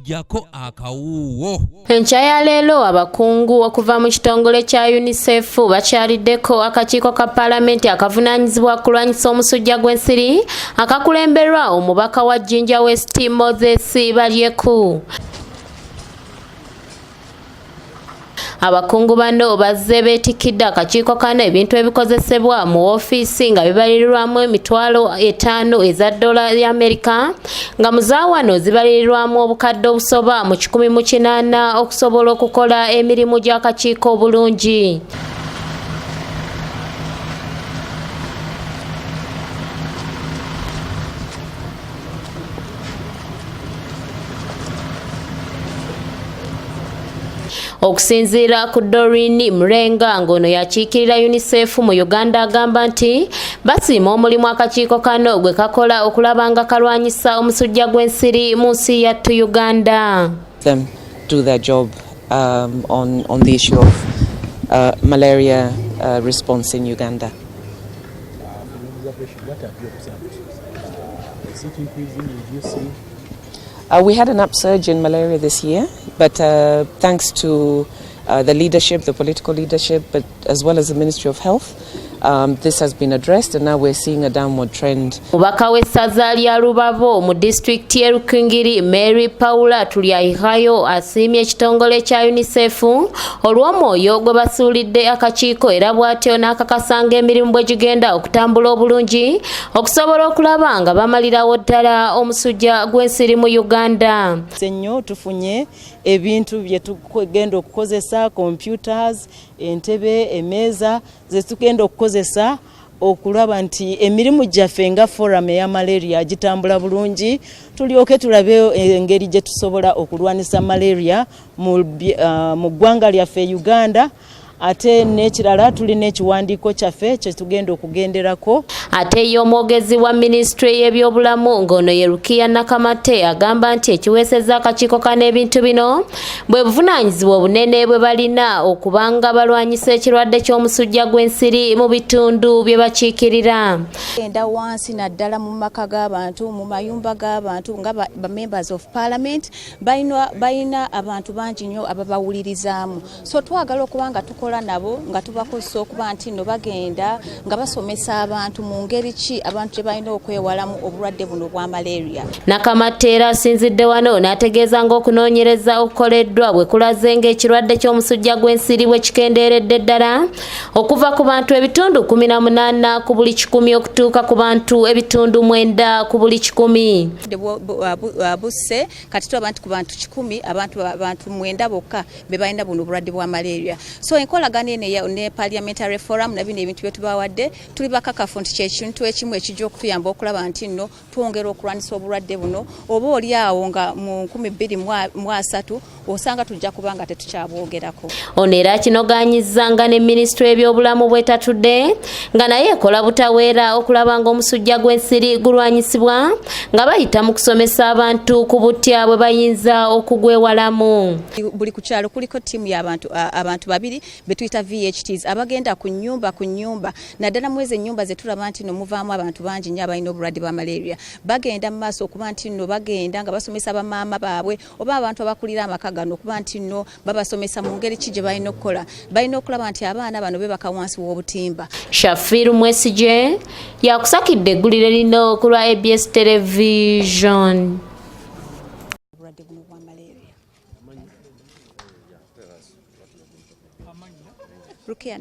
Gyako Akawuuwo. Enkya ya leero abakungu okuva mu kitongole kya Unicef bakyaliddeko akakiiko ka Palamenti akavunaanyizibwa kulwanyisa omusujja gw'ensiri akakulemberwa omubaka wa Jinja West Moses Balyeku. Abakungu bano bazze beetikidde akakiiko kano ebintu ebikozesebwa mu ofiisi nga bibalirirwamu $5,000 eza dola ya Amerika nga mu zaawano zibalirirwamu obukadde obusoba mu 180 okusobola okukola emirimu gy'akakiiko obulungi. Okusinziira ku Doreen Mrenga ngono yakiikirira Unicef mu Uganda agamba nti basiima omulimu akakiiko kano gwe kakola okulaba nga kalwanyisa omusujja gw'ensiri mu nsi yattu Uganda. Them do their job on the issue of malaria response in Uganda. Is it increasing? Did you see? We had an upsurge in malaria this year, but thanks to the leadership, the political leadership, but as well as the Ministry of Health, this has been addressed, and now we're seeing a downward trend. Mubaka w'essaza lya Rubabo mu district y'e Rukungiri Mary Paula Tulyayihayo asiimye ekitongole kya Unicef olw'omwoyo gwe basuulidde akakiiko era bw'atyo n'akakasanga emirimu bwe gigenda okutambula obulungi okusobola okulaba nga bamalirawo ddala omusujja gw'ensiri mu Uganda. Nnyo tufunye ebintu bye tugenda okukozesa, computers, entebe, emeeza ze tugenda okukozesa okulaba nti emirimu gyaffe nga forum ya malaria gitambula bulungi, tulyoke tulabe engeri gye tusobola okulwanisa malaria mu ggwanga lyaffe Uganda. Ate n'ekirala tulina ekiwandiiko kyaffe kye tugenda okugenderako. Ate ye omwogezi wa Ministry y'ebyobulamu ngono ye Rukia Nakamate agamba nti ekiweeseza akakiiko kano ebintu bino bwe buvunaanyizibwa obunene bwe balina okubanga balwanyisa ekirwadde ky'omusujja gw'ensiri mu bitundu bye bakiikirira. Enda wansi naddala mu maka g'abantu, mu mayumba g'abantu nga ba members of Parliament bayina abantu bangi nnyo ababawulirizaamu. So twagala okuba nga tukola nabo nga tubakozesa okuba nti no bagenda nga basomesa abantu mu ngeri ki abantu gye balina okwewalamu obulwadde buno bwa malaria. Nakamate asinzidde wano n'ategeeza ng'okunoonyereza okukoleddwa bwe kulaze ng'ekirwadde ky'omusujja gw'ensiri bwe kikendeeredde ddala okuva ku bantu ebitundu 18 ku buli 100 okutuuka ku bantu ebitundu 9 ku buli 100. Busse kati tulaba nti ku bantu 100 abantu 9 bokka be balina buno obulwadde bwa malaria. So enkolagana ne parliamentary forum na bino ebintu bye tubawadde tuli bakakafu nti kyekintu ekimu ekijja okutuyamba okulaba nti nno twongera okulwanisa obulwadde buno oba oli awo nga mu 2023 osanga tujja kubanga tetukyabwogerako. Ono era kinoganyiza nga ne Ministry y'ebyobulamu bwetatudde nga naye ekola butaweera okulaba nga omusujja gw'ensiri gulwanyisibwa nga bayita mu kusomesa abantu ku butya bwe bayinza okugwewalamu. Buli ku kyalo kuliko ttiimu y'abantu babiri betuyita VHTs abagenda ku nyumba naddala mwezi ennyumba ze tulaba nti no muvaamu abantu bangi nnyo abalina obulwadde bwa malaria bagenda mu maaso okuba nti no bagenda nga basomesa bamaama baabwe oba abantu abakulira amaka gano okuba nti no babasomesa mu ngeri ki gye balina okukola balina okulaba nti abaana bano bebaka wansi w'obutimba. Shafiru Mwesije yakusakidde eggulire lino ku lwa ABS Television. Rukia